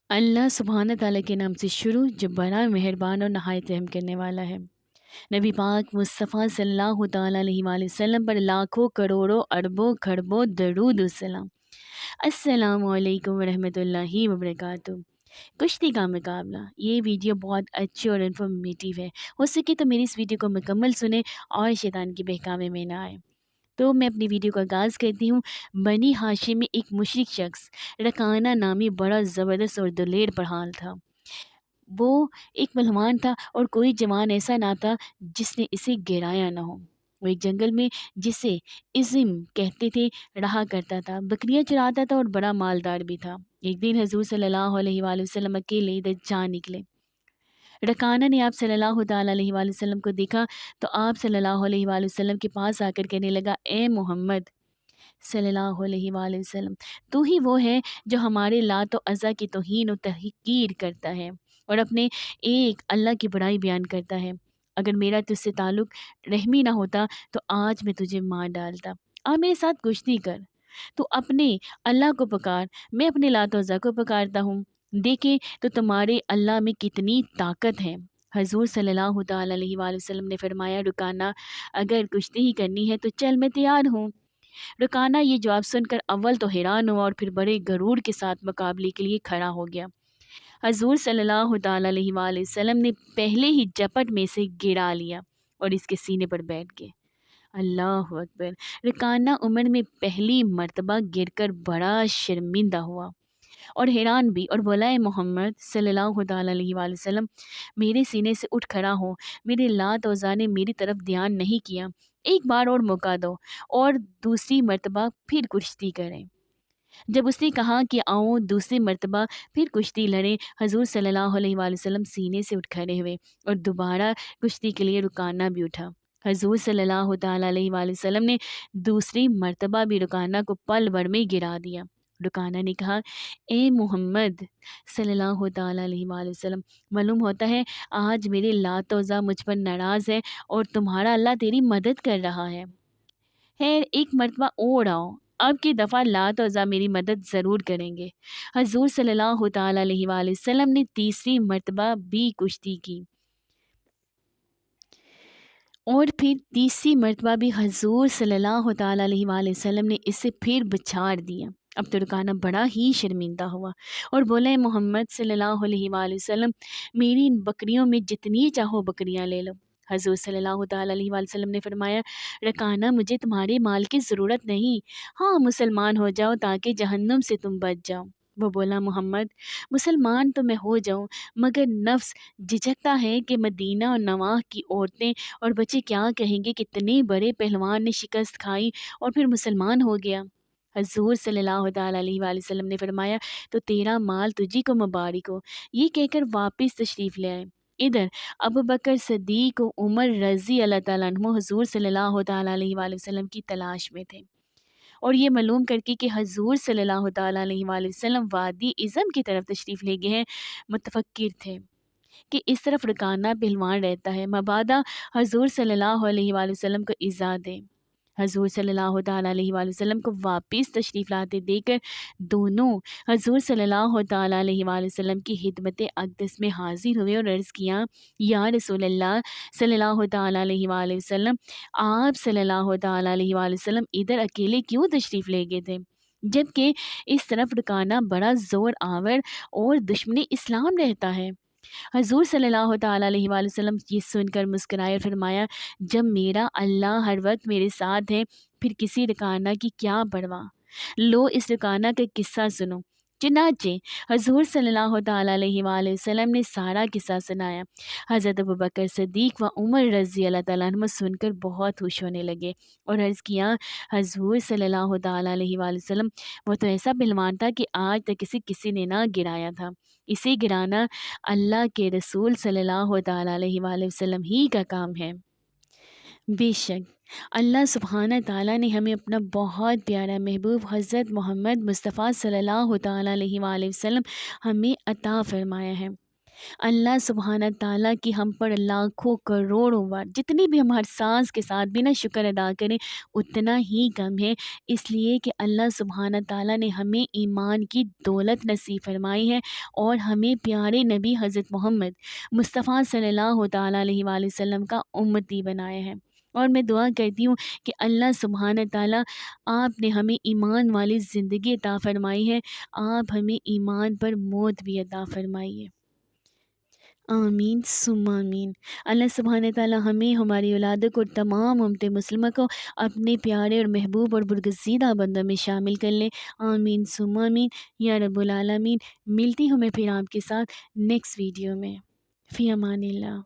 اللہ سبحانہ تعالیٰ کے نام سے شروع جو بڑا مہربان اور نہایت رحم کرنے والا ہے۔ نبی پاک مصطفیٰ صلی اللہ تعالیٰ علیہ وآلہ وسلم پر لاکھوں کروڑوں اربوں کھربوں درود السلام۔ السلام علیکم ورحمۃ اللہ وبرکاتہ۔ کشتی کا مقابلہ، یہ ویڈیو بہت اچھی اور انفارمیٹیو ہے۔ ہو سکے تو میری اس ویڈیو کو مکمل سنیں اور شیطان کے بہکاوے میں نہ آئے۔ تو میں اپنی ویڈیو کا آغاز کرتی ہوں۔ بنی ہاشم میں ایک مشرک شخص رکانہ نامی بڑا زبردست اور دلیر پرہال تھا۔ وہ ایک پہلوان تھا اور کوئی جوان ایسا نہ تھا جس نے اسے گرایا نہ ہو۔ وہ ایک جنگل میں جسے عظم کہتے تھے رہا کرتا تھا، بکریاں چراتا تھا اور بڑا مالدار بھی تھا۔ ایک دن حضور صلی اللہ علیہ وآلہ وسلم اکیلے ادھر جا نکلے۔ رکانہ نے آپ صلی اللہ تعالیٰ علیہ وآلہ وسلم کو دیکھا تو آپ صلی اللہ علیہ وآلہ وسلم کے پاس آ کر کہنے لگا، اے محمد صلی اللہ علیہ وآلہ وسلم، تو ہی وہ ہے جو ہمارے لات و عزا کی توہین و تحقیر کرتا ہے اور اپنے ایک اللہ کی بڑائی بیان کرتا ہے۔ اگر میرا تجھ سے تعلق رحمی نہ ہوتا تو آج میں تجھے مار ڈالتا۔ آپ میرے ساتھ کشتی کر، تو اپنے اللہ کو پکار، میں اپنے لات و عزا کو پکارتا ہوں، دیکھیں تو تمہارے اللہ میں کتنی طاقت ہے۔ حضور صلی اللہ تعالیٰ علیہ وآلہ وسلم نے فرمایا، رکانہ اگر کشتی ہی کرنی ہے تو چل، میں تیار ہوں۔ رکانہ یہ جواب سن کر اول تو حیران ہوا اور پھر بڑے غرور کے ساتھ مقابلے کے لیے کھڑا ہو گیا۔ حضور صلی اللہ تعالیٰ علیہ وآلہ وسلم نے پہلے ہی جپٹ میں سے گرا لیا اور اس کے سینے پر بیٹھ گئے۔ اللہ اکبر! رکانہ عمر میں پہلی مرتبہ گر کر بڑا شرمندہ ہوا اور حیران بھی، اور بولا، اے محمد صلی اللہ تعالیٰ علیہ وآلہ وسلم، میرے سینے سے اٹھ کھڑا ہو، میرے لات و عزا نے میری طرف دھیان نہیں کیا، ایک بار اور موقع دو اور دوسری مرتبہ پھر کشتی کریں۔ جب اس نے کہا کہ آؤ دوسری مرتبہ پھر کشتی لڑیں، حضور صلی اللہ علیہ وآلہ وسلم سینے سے اٹھ کھڑے ہوئے اور دوبارہ کشتی کے لیے رکانہ بھی اٹھا۔ حضور صلی اللہ تعالیٰ علیہ وآلہ وسلم نے دوسری مرتبہ بھی رکانہ کو پل بھر میں گرا دیا۔ رکانہ نے کہا، اے محمد صلی اللہ تعالیٰ علیہ وآلہ وسلم، معلوم ہوتا ہے آج میرے لات و عزا مجھ پر ناراض ہے اور تمہارا اللہ تیری مدد کر رہا ہے۔ خیر، ایک مرتبہ اور آؤ، اب کی دفعہ لات و عزا میری مدد ضرور کریں گے۔ حضور صلی اللہ تعالیٰ علیہ وآلہ وسلم نے تیسری مرتبہ بھی کشتی کی اور پھر تیسری مرتبہ بھی حضور صلی اللہ تعالیٰ علیہ وآلہ وسلم نے اسے پھر بچھاڑ دیا۔ اب تو رکانہ بڑا ہی شرمندہ ہوا اور بولا، اے محمد صلی اللہ علیہ وآلہ وسلم، میری ان بکریوں میں جتنی چاہو بکریاں لے لو۔ حضور صلی اللہ تعالیٰ علیہ وآلہ وسلم نے فرمایا، رکانہ مجھے تمہارے مال کی ضرورت نہیں، ہاں مسلمان ہو جاؤ تاکہ جہنم سے تم بچ جاؤ۔ وہ بولا، محمد مسلمان تو میں ہو جاؤں مگر نفس جھجکتا ہے کہ مدینہ اور نواح کی عورتیں اور بچے کیا کہیں گے، کتنے بڑے پہلوان نے شکست کھائی اور پھر مسلمان ہو گیا۔ حضور صلی اللہ تعالیٰ علیہ وآلہ وسلم نے فرمایا، تو تیرا مال تجھی کو مبارک ہو۔ یہ کہہ کر واپس تشریف لے آئے۔ ادھر ابوبکر صدیق و عمر رضی اللہ تعالیٰ عنہ حضور صلی اللہ تعالیٰ علیہ وآلہ وسلم کی تلاش میں تھے اور یہ معلوم کر کے کہ حضور صلی اللہ تعالیٰ علیہ وآلہ وسلم وادی عظم کی طرف تشریف لے گئے ہیں، متفکر تھے کہ اس طرف رکانہ پہلوان رہتا ہے، مبادا حضور صلی اللہ علیہ وآلہ وسلم کو ایذا دے۔ حضور صلی اللہ تعالیٰ علیہ وآلہ وسلم کو واپس تشریف لاتے دیکھ کر دونوں حضور صلی اللہ تعالیٰ علیہ وآلہ وسلم کی خدمت اقدس میں حاضر ہوئے اور عرض کیا، یا رسول اللہ صلی اللہ تعالیٰ علیہ وآلہ وسلم، آپ صلی اللہ تعالیٰ علیہ وآلہ وسلم ادھر اکیلے کیوں تشریف لے گئے تھے جبکہ اس طرف رکانہ بڑا زور آور اور دشمن اسلام رہتا ہے؟ حضور صلی اللہ تعالیٰ علیہ وآلہ وسلم یہ سن کر مسکرائے اور فرمایا، جب میرا اللہ ہر وقت میرے ساتھ ہے پھر کسی رکانہ کی کیا پرواہ، لو اس رکانہ کا قصہ سنو۔ چنانچہ حضور صلی اللہ تعالیٰ علیہ وآلہ وسلم نے سارا قصہ سنایا۔ حضرت ابوبکر صدیق و عمر رضی اللہ تعالیٰ عنہ سن کر بہت خوش ہونے لگے اور عرض کیا، حضور صلی اللہ تعالیٰ علیہ وآلہ وسلم، وہ تو ایسا پہلوان تھا کہ آج تک کسی نے نہ گرایا تھا، اسے گرانا اللہ کے رسول صلی اللہ تعالیٰ علیہ وآلہ وسلم ہی کا کام ہے۔ بے شک اللہ سبحانہ تعالیٰ نے ہمیں اپنا بہت پیارا محبوب حضرت محمد مصطفیٰ صلی اللہ تعالیٰ علیہ وآلہ وسلم ہمیں عطا فرمایا ہے۔ اللہ سبحانہ تعالیٰ کی ہم پر لاکھوں کروڑوں بار جتنی بھی ہم ہر سانس کے ساتھ بھی نا شکر ادا کریں اتنا ہی کم ہے، اس لیے کہ اللہ سبحانہ تعالیٰ نے ہمیں ایمان کی دولت نصیب فرمائی ہے اور ہمیں پیارے نبی حضرت محمد مصطفیٰ صلی اللہ تعالیٰ علیہ وآلہ وسلم کا امتی بنایا ہے۔ اور میں دعا کرتی ہوں کہ اللہ سبحانہ تعالیٰ آپ نے ہمیں ایمان والی زندگی عطا فرمائی ہے، آپ ہمیں ایمان پر موت بھی عطا فرمائیے، آمین ثم آمین۔ اللہ سبحانہ تعالیٰ ہمیں، ہماری اولادوں کو، تمام امت مسلمہ کو اپنے پیارے اور محبوب اور برگزیدہ بندوں میں شامل کر لیں، آمین ثم آمین یا رب العالمین۔ ملتی ہوں میں پھر آپ کے ساتھ نیکسٹ ویڈیو میں، فی امان اللہ۔